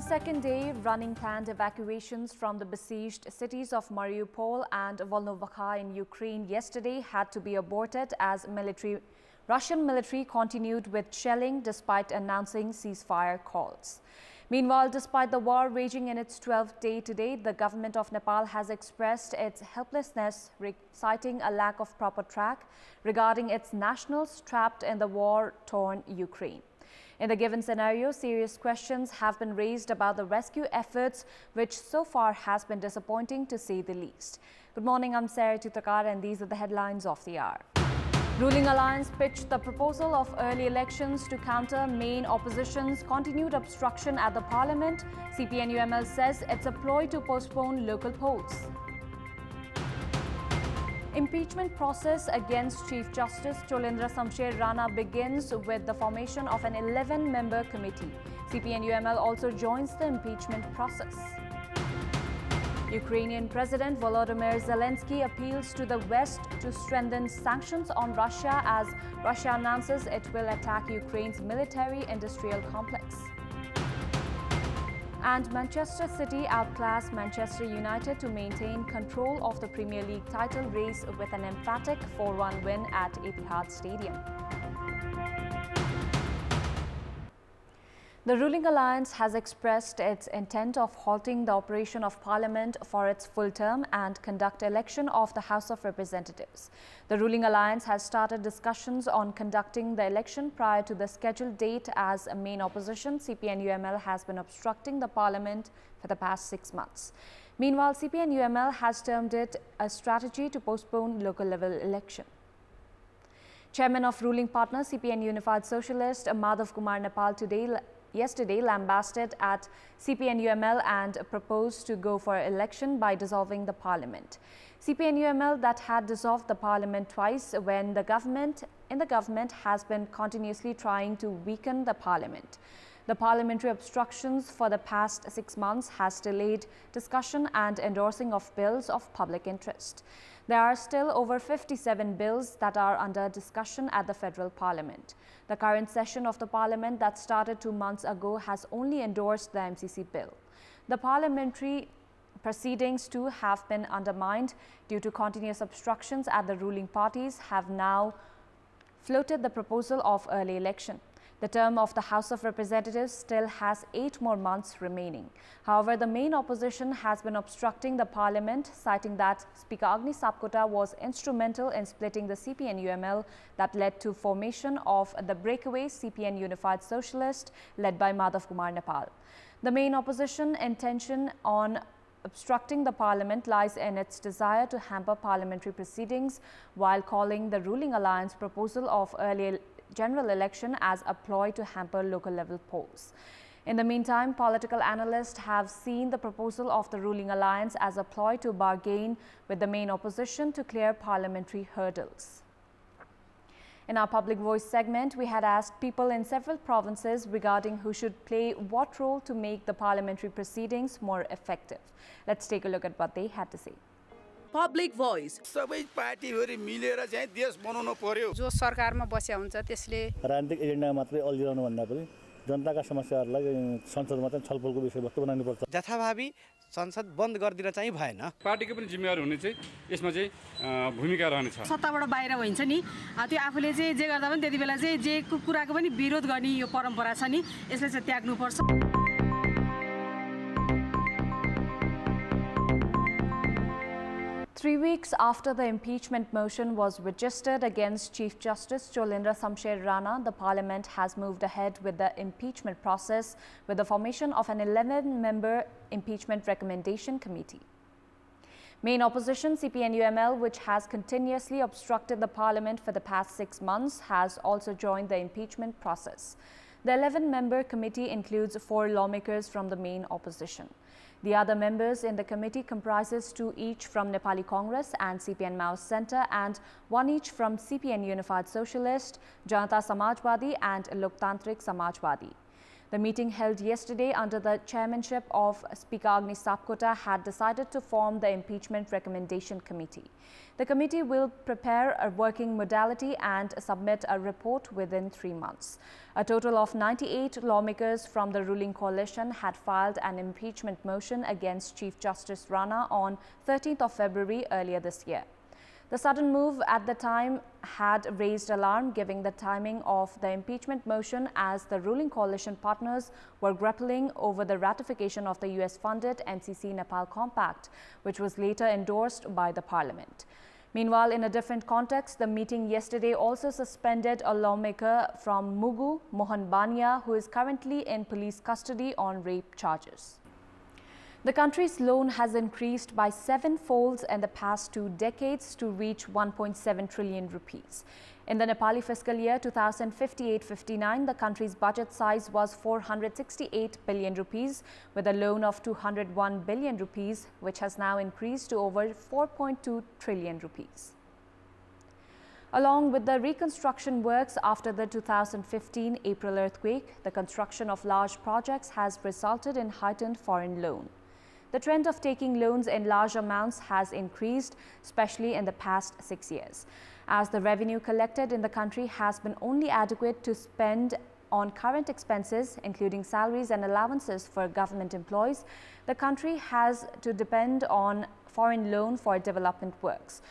second day, running planned evacuations from the besieged cities of Mariupol and Volnovakha in Ukraine yesterday had to be aborted as Russian military continued with shelling despite announcing ceasefire calls. Meanwhile, despite the war raging in its 12th day today, the government of Nepal has expressed its helplessness, citing a lack of proper track regarding its nationals trapped in the war-torn Ukraine. In the given scenario, serious questions have been raised about the rescue efforts, which so far has been disappointing to say the least. Good morning, I'm Sarah Chitakar and these are the headlines of the hour. Ruling Alliance pitched the proposal of early elections to counter main opposition's continued obstruction at the parliament. CPNUML says it's a ploy to postpone local polls. Impeachment process against Chief Justice Cholendra Samsher Rana begins with the formation of an 11-member committee. CPNUML also joins the impeachment process. Ukrainian President Volodymyr Zelensky appeals to the West to strengthen sanctions on Russia as Russia announces it will attack Ukraine's military-industrial complex. And Manchester City outclassed Manchester United to maintain control of the Premier League title race with an emphatic 4-1 win at Etihad Stadium. The ruling alliance has expressed its intent of halting the operation of Parliament for its full term and conduct election of the House of Representatives. The ruling alliance has started discussions on conducting the election prior to the scheduled date as a main opposition, CPNUML, has been obstructing the Parliament for the past 6 months. Meanwhile, CPNUML has termed it a strategy to postpone local level election. Chairman of ruling partner CPN Unified Socialist Madhav Kumar Nepal yesterday lambasted at CPNUML and proposed to go for election by dissolving the parliament. CPNUML that had dissolved the parliament twice when the government has been continuously trying to weaken the parliament. The parliamentary obstructions for the past 6 months has delayed discussion and endorsing of bills of public interest. There are still over 57 bills that are under discussion at the federal parliament. The current session of the parliament that started 2 months ago has only endorsed the MCC bill. The parliamentary proceedings too have been undermined due to continuous obstructions at the ruling parties have now floated the proposal of early election. The term of the House of Representatives still has 8 more months remaining. However, the main opposition has been obstructing the parliament, citing that Speaker Agni Sapkota was instrumental in splitting the CPNUML that led to formation of the breakaway CPN Unified Socialist led by Madhav Kumar Nepal. The main opposition intention on obstructing the parliament lies in its desire to hamper parliamentary proceedings while calling the ruling alliance proposal of early general election as a ploy to hamper local level polls. In the meantime, political analysts have seen the proposal of the ruling alliance as a ploy to bargain with the main opposition to clear parliamentary hurdles. In our Public Voice segment, we had asked people in several provinces regarding who should play what role to make the parliamentary proceedings more effective. Let's take a look at what they had to say. Public Voice. सबै पार्टीहरु मिलेर चाहिँ देश बनाउनु पर्यो जो सरकारमा बस्या हुन्छ त्यसले राजनीतिक एजेन्डा मात्रै अल्झिरहनु भन्दा पनि जनताका समस्याहरूलाई संसदमा चाहिँ छलफलको विषयवस्तु बनाउनु पर्छ। जथाभावी संसद बन्द गरिदिन चाहिँ भएन। पार्टीको पनि जिम्मेवार हुने चाहिँ यसमा चाहिँ भूमिका रहनेछ। सत्ताबाट बाहिर हुन्छ नि त्यो आफूले चाहिँ जे गर्दा पनि त्यति बेला चाहिँ जे कुराको पनि विरोध गर्ने यो परम्परा छ नि यसले चाहिँ त्याग्नु पर्छ। 3 weeks after the impeachment motion was registered against Chief Justice Cholendra Samsher Rana, the Parliament has moved ahead with the impeachment process with the formation of an 11-member impeachment recommendation committee. Main opposition CPNUML, which has continuously obstructed the Parliament for the past 6 months, has also joined the impeachment process. The 11-member committee includes 4 lawmakers from the main opposition. The other members in the committee comprises 2 each from Nepali Congress and CPN Maoist Centre and 1 each from CPN Unified Socialist, Janata Samajwadi and Loktantrik Samajwadi. The meeting held yesterday under the chairmanship of Speaker Agni Sapkota had decided to form the Impeachment Recommendation Committee. The committee will prepare a working modality and submit a report within 3 months. A total of 98 lawmakers from the ruling coalition had filed an impeachment motion against Chief Justice Rana on 13th of February earlier this year. The sudden move at the time had raised alarm, given the timing of the impeachment motion, as the ruling coalition partners were grappling over the ratification of the US-funded MCC-Nepal Compact, which was later endorsed by the parliament. Meanwhile, in a different context, the meeting yesterday also suspended a lawmaker from Mugu, Mohan Bania, who is currently in police custody on rape charges. The country's loan has increased by 7-fold in the past 2 decades to reach 1.7 trillion rupees. In the Nepali fiscal year 2058-59, the country's budget size was 468 billion rupees, with a loan of 201 billion rupees, which has now increased to over 4.2 trillion rupees. Along with the reconstruction works after the 2015 April earthquake, the construction of large projects has resulted in heightened foreign loan. The trend of taking loans in large amounts has increased, especially in the past 6 years. As the revenue collected in the country has been only adequate to spend on current expenses, including salaries and allowances for government employees, the country has to depend on foreign loan for development works.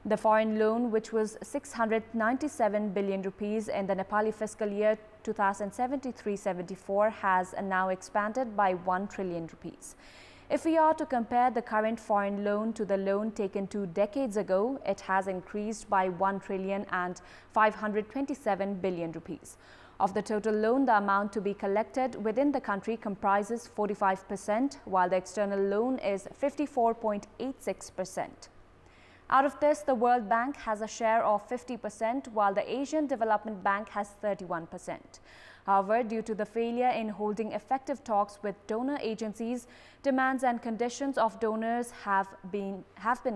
The foreign loan, which was 697 billion rupees in the Nepali fiscal year 2073-74, has now expanded by 1 trillion rupees. If we are to compare the current foreign loan to the loan taken 2 decades ago, it has increased by 1 trillion and 527 billion rupees. Of the total loan, the amount to be collected within the country comprises 45%, while the external loan is 54.86%. Out of this, the World Bank has a share of 50%, while the Asian Development Bank has 31%. However, due to the failure in holding effective talks with donor agencies, demands and conditions of donors have been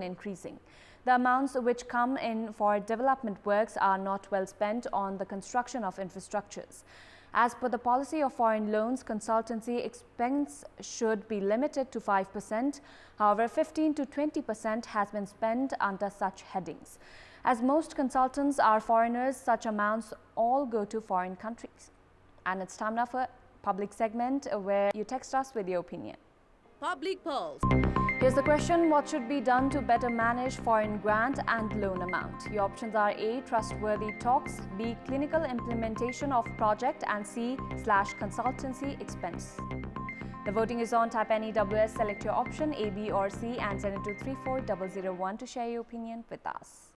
increasing. The amounts which come in for development works are not well spent on the construction of infrastructures. As per the policy of foreign loans, consultancy expense should be limited to 5%. However, 15 to 20% has been spent under such headings. As most consultants are foreigners, such amounts all go to foreign countries. And it's time now for public segment, where you text us with your opinion. Public Pulse. Here's the question: what should be done to better manage foreign grant and loan amount? Your options are A, trustworthy talks, B, clinical implementation of project, and C, /consultancy expense. The voting is on. Type any WS, select your option A, B or C and send it to 34001 to share your opinion with us.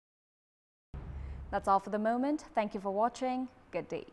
That's all for the moment. Thank you for watching. Good day.